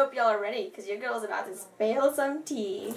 hope y'all are ready, because your girl's about to spill some tea.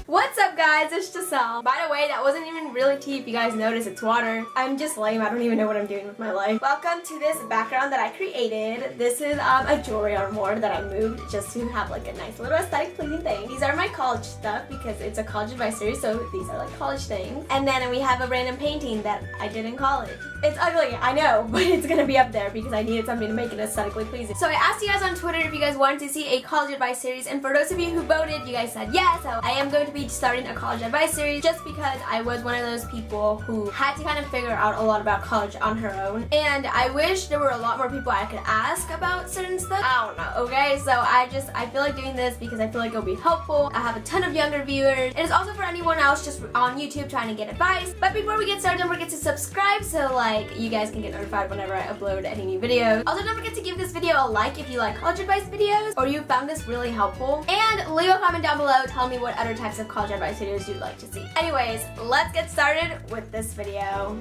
What's up, guys? It's Gisselle. By the way, that wasn't even really tea. If you guys notice, it's water. I'm just lame. I don't even know what I'm doing with my life. Welcome to this background that I created. This is a jewelry armoire that I moved just to have like a nice little aesthetic pleasing thing. These are my college stuff because it's a college advice series, so these are like college things. And then we have a random painting that I did in college. It's ugly, I know, but it's gonna be up there because I needed something to make it aesthetically pleasing. So I asked you guys on Twitter if you guys wanted to see a college advice series, and for those of you who voted, you guys said yes. So I am going to be starting a college advice series just because I was one of those people who had to kind of figure out a lot about college on her own, and I wish there were a lot more people I could ask about certain stuff. I don't know, okay? So I feel like doing this because I feel like it'll be helpful. I have a ton of younger viewers, and it's also for anyone else just on YouTube trying to get advice. But before we get started, don't forget to subscribe so like you guys can get notified whenever I upload any new videos. Also, don't forget to give this video a like if you like college advice videos or you found this really helpful, and leave a comment down below telling me what other types of college advice videos you'd like to see. Anyways, let's get started with this video.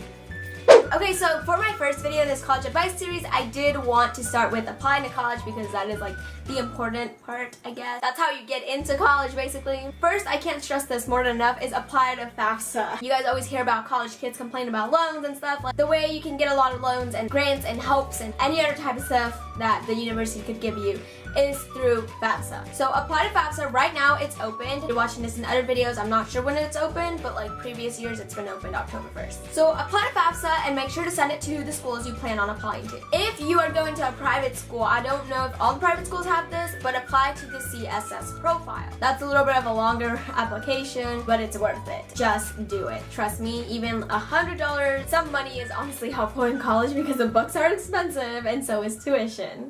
Okay, so for my first video in this college advice series, I did want to start with applying to college because that is like the important part, I guess. That's how you get into college, basically. First, I can't stress this more than enough, is apply to FAFSA. You guys always hear about college kids complaining about loans and stuff. Like the way you can get a lot of loans and grants and helps and any other type of stuff that the university could give you is through FAFSA. So apply to FAFSA. Right now it's open. You're watching this in other videos. I'm not sure when it's open, but like previous years it's been opened October 1st. So apply to FAFSA and make sure to send it to the schools you plan on applying to. If you are going to a private school, I don't know if all the private schools have this, but apply to the CSS profile. That's a little bit of a longer application, but it's worth it. Just do it. Trust me, even $100, some money is honestly helpful in college because the books are expensive and so is tuition.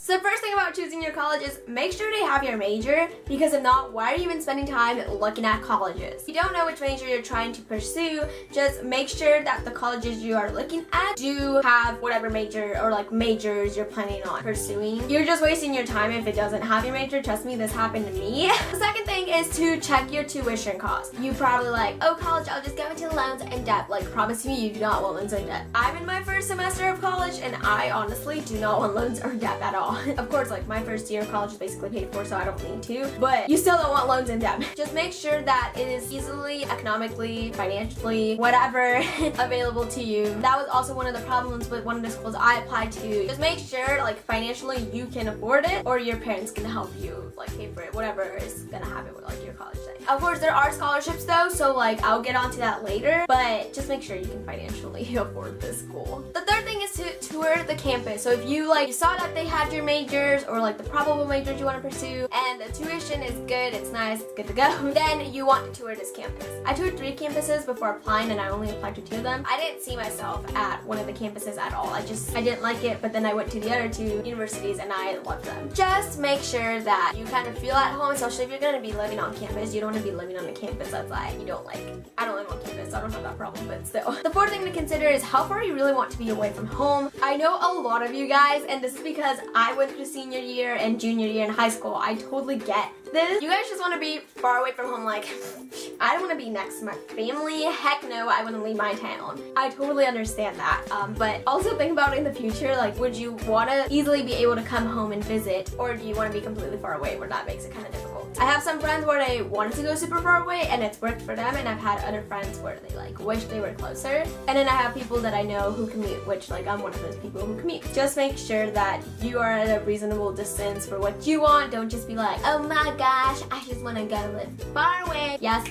So the first thing about choosing your college is make sure they have your major, because if not, why are you even spending time looking at colleges? If you don't know which major you're trying to pursue, just make sure that the colleges you are looking at do have whatever major or like majors you're planning on pursuing. You're just wasting your time if it doesn't have your major. Trust me, this happened to me. The second thing is to check your tuition costs. You probably like, oh, college, I'll just go into loans and debt. Like, promise me you do not want loans and debt. I'm in my first semester of college and I honestly do not want loans or debt at all. Of course, like my first year of college is basically paid for, so I don't need to, but you still don't want loans and debt. Just make sure that it is easily, economically, financially, whatever available to you. That was also one of the problems with one of the schools I applied to. Just make sure like financially you can afford it, or your parents can help you like pay for it, whatever is gonna happen with like your college thing. Of course, there are scholarships though, so like I'll get onto that later, but just make sure you can financially afford this school. The third thing is to tour the campus. So if you saw that they had your majors or like the probable majors you want to pursue and the tuition is good, it's nice, it's good to go, then you want to tour this campus. I toured 3 campuses before applying and I only applied to 2 of them. I didn't see myself at one of the campuses at all. I didn't like it, but then I went to the other 2 universities and I loved them. Just make sure that you kind of feel at home, especially if you're going to be living on campus. You don't want to be living on a campus that's like you don't like. I don't live on campus, so I don't have that problem, but still. The fourth thing to consider is how far you really want to be away from home. I know a lot of you guys, and this is because I went through senior year and junior year in high school. I totally get this. You guys just want to be far away from home. Like, I don't want to be next to my family. Heck no, I wouldn't leave my town. I totally understand that. But also think about it in the future. Like, would you want to easily be able to come home and visit, or do you want to be completely far away where that makes it kind of difficult? I have some friends where they wanted to go super far away and it's worked for them, and I've had other friends where they like wish they were closer. And then I have people that I know who commute, which like I'm one of those people who commute. Just make sure that you are at a reasonable distance for what you want. Don't just be like, oh my gosh, I just want to go live far away. Yes,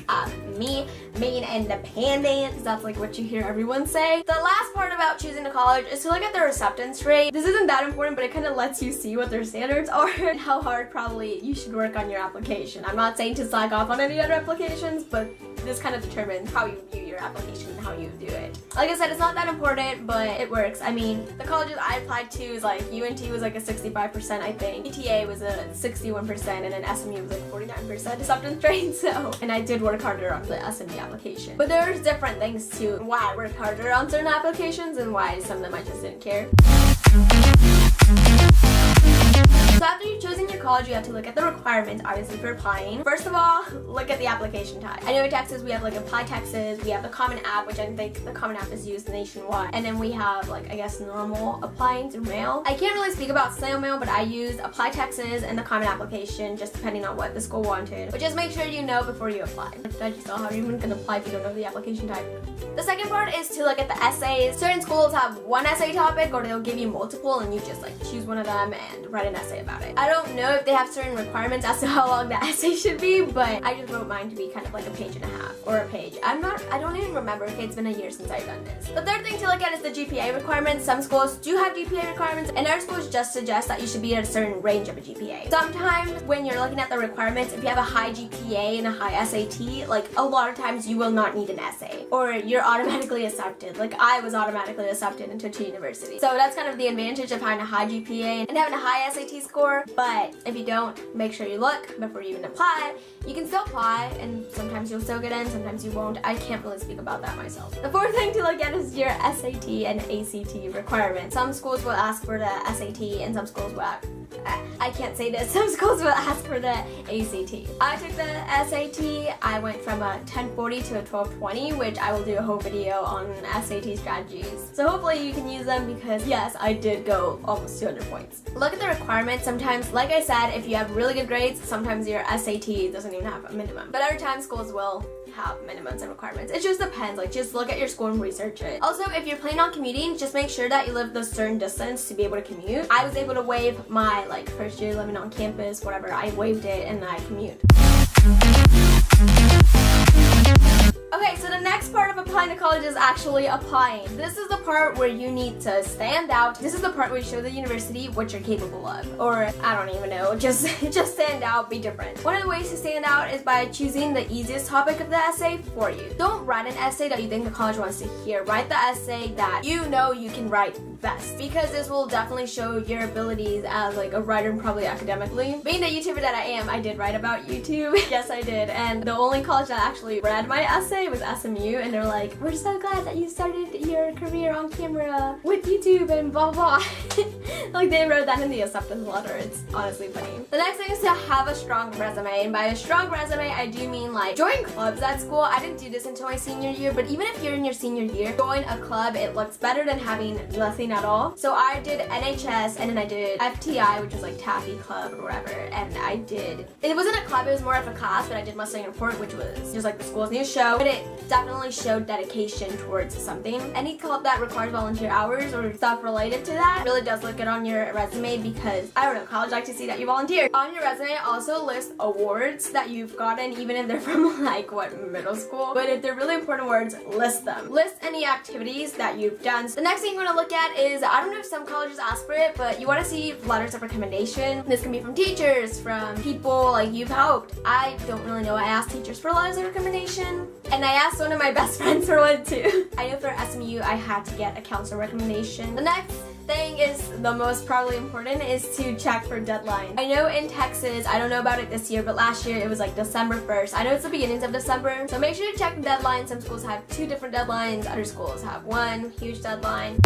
me being independent, because that's like what you hear everyone say. The last part about choosing a college is to look at their acceptance rate. This isn't that important, but it kind of lets you see what their standards are and how hard probably you should work on your application. I'm not saying to slack off on any other applications, but this kind of determines how you view your application and how you do it. Like I said, it's not that important, but it works. I mean, the colleges I applied to is like UNT was like a 65%, I think. ETA was a 61%, and then SMU was like 49% acceptance rate. So, and I did work harder on the SMU application. But there's different things to why I worked harder on certain applications and why some of them I just didn't care. So after you've chosen your college, you have to look at the requirements, obviously, for applying. First of all, look at the application type. I know in Texas we have like Apply Texas, we have the Common App, which I think the Common App is used nationwide, and then we have like, I guess, normal applying through mail. I can't really speak about snail mail, but I used Apply Texas and the Common Application, just depending on what the school wanted. But just make sure you know before you apply. I just don't know how you're even gonna apply if you don't know the application type. The second part is to look at the essays. Certain schools have one essay topic, or they'll give you multiple, and you just like choose one of them and write an essay about it. I don't know if they have certain requirements as to how long the essay should be, but I just wrote mine to be kind of like a page and a half or a page. I don't even remember. Okay, it's been a year since I've done this. The third thing to look at is the GPA requirements. Some schools do have GPA requirements, and other schools just suggest that you should be at a certain range of a GPA. Sometimes when you're looking at the requirements, if you have a high GPA and a high SAT, like a lot of times you will not need an essay, or you're automatically accepted. Like I was automatically accepted into two universities. So that's kind of the advantage of having a high GPA and having a high SAT score. But if you don't, make sure you look before you even apply. You can still apply, and sometimes you'll still get in, sometimes you won't. I can't really speak about that myself. The fourth thing to look at is your SAT and ACT requirements. Some schools will ask for the SAT, and some schools will I can't say this. Some schools will ask for the ACT. I took the SAT. I went from a 1040 to a 1220, which I will do a whole video on SAT strategies. So hopefully you can use them, because yes, I did go almost 200 points. Look at the requirements. Sometimes, like I said, if you have really good grades, sometimes your SAT doesn't even have a minimum. But other times schools will have minimums and requirements. It just depends. Like, just look at your school and research it. Also, if you're planning on commuting, just make sure that you live a certain distance to be able to commute. I was able to waive my like first year living on campus, whatever. I waived it and I commute. Okay, so the next part of applying to college is actually applying. This is the part where you need to stand out. This is the part where you show the university what you're capable of. Or, I don't even know, just stand out, be different. One of the ways to stand out is by choosing the easiest topic of the essay for you. Don't write an essay that you think the college wants to hear. Write the essay that you know you can write best, because this will definitely show your abilities as like a writer, and probably academically. Being the YouTuber that I am, I did write about YouTube. Yes, I did. And the only college that actually read my essay was SMU, and they're like, we're so glad that you started your career on camera with YouTube and blah blah. Like, they wrote that in the acceptance letter. It's honestly funny. The next thing is to have a strong resume, and by a strong resume I do mean like join clubs at school. I didn't do this until my senior year, but even if you're in your senior year, join a club. It looks better than having nothing at all. So I did NHS, and then I did FTI, which is like Taffy Club or whatever, and I did, it wasn't a club, it was more of a class, but I did Mustang Report, which was just like the school's new show, but it definitely showed dedication towards something. Any club that requires volunteer hours or stuff related to that really does look good on your resume, because I don't know, college like to see that you volunteer. On your resume, also list awards that you've gotten, even if they're from like middle school, but if they're really important awards, list them. List any activities that you've done. The next thing you want to look at is, I don't know if some colleges ask for it, but you want to see letters of recommendation. This can be from teachers, from people like you've helped. I don't really know. I asked teachers for letters of recommendation, and I asked one of my best friends for one too. I know for SMU I had to get a counselor recommendation. The next thing is the most probably important, is to check for deadlines. I know in Texas, I don't know about it this year, but last year it was like December 1st. I know it's the beginnings of December, so make sure to check the deadline. Some schools have 2 different deadlines, other schools have 1 huge deadline.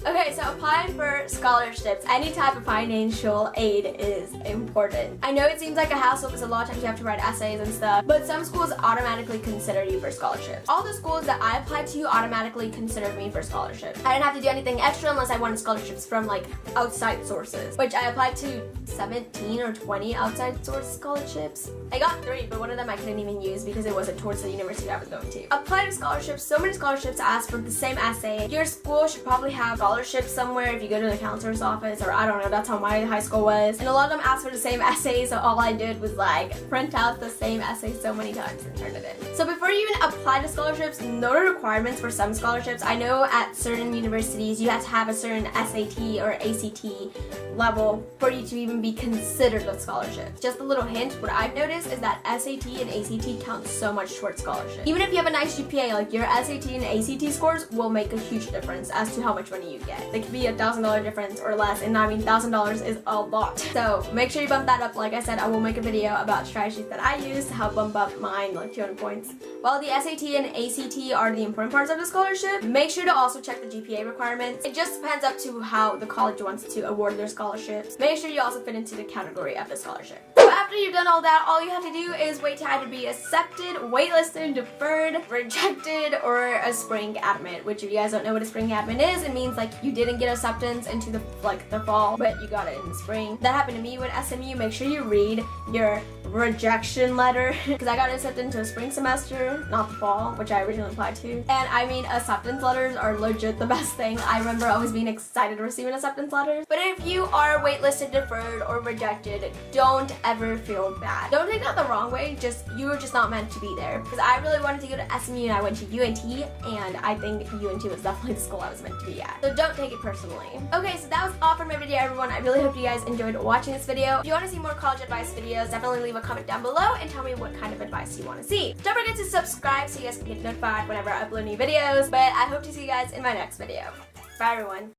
Okay, so applying for scholarships, any type of financial aid is important. I know it seems like a hassle because a lot of times you have to write essays and stuff, but some schools automatically consider you for scholarships. All the schools that I applied to automatically considered me for scholarships. I didn't have to do anything extra unless I wanted scholarships from like outside sources, which I applied to 17 or 20 outside source scholarships. I got 3, but one of them I couldn't even use because it wasn't towards the university I was going to. Apply to scholarships. So many scholarships ask for the same essay. Your school should probably have scholarships somewhere if you go to the counselor's office, or I don't know, that's how my high school was. And a lot of them asked for the same essay, so all I did was like print out the same essay so many times and turn it in. So before you even apply to scholarships, know the requirements for some scholarships. I know at certain universities you have to have a certain SAT or ACT level for you to even be considered a scholarship. Just a little hint, what I've noticed is that SAT and ACT count so much towards scholarship. Even if you have a nice GPA, like your SAT and ACT scores will make a huge difference as to how much money you to get. They could be $1,000 difference or less, and I mean $1,000 is a lot. So make sure you bump that up. Like I said, I will make a video about strategies that I use to help bump up mine like 200 points. While the SAT and ACT are the important parts of the scholarship, make sure to also check the GPA requirements. It just depends up to how the college wants to award their scholarships. Make sure you also fit into the category of the scholarship. So after you've done all that, all you have to do is wait to either be accepted, waitlisted, deferred, rejected, or a spring admit. Which if you guys don't know what a spring admit is, it means like you didn't get acceptance into the fall, but you got it in the spring. That happened to me with SMU. Make sure you read your rejection letter because I got accepted into a spring semester, not the fall, which I originally applied to. And I mean, acceptance letters are legit the best thing. I remember always being excited to receive an acceptance letter. But if you are waitlisted, deferred, or rejected, don't ever feel bad. Don't take that the wrong way. You were just not meant to be there. Because I really wanted to go to SMU and I went to UNT, and I think UNT was definitely the school I was meant to be at. So don't take it personally. Okay, so that was all for my video, everyone. I really hope you guys enjoyed watching this video. If you want to see more college advice videos, definitely leave a comment down below and tell me what kind of advice you want to see. Don't forget to subscribe so you guys can get notified whenever I upload new videos. But I hope to see you guys in my next video. Bye, everyone.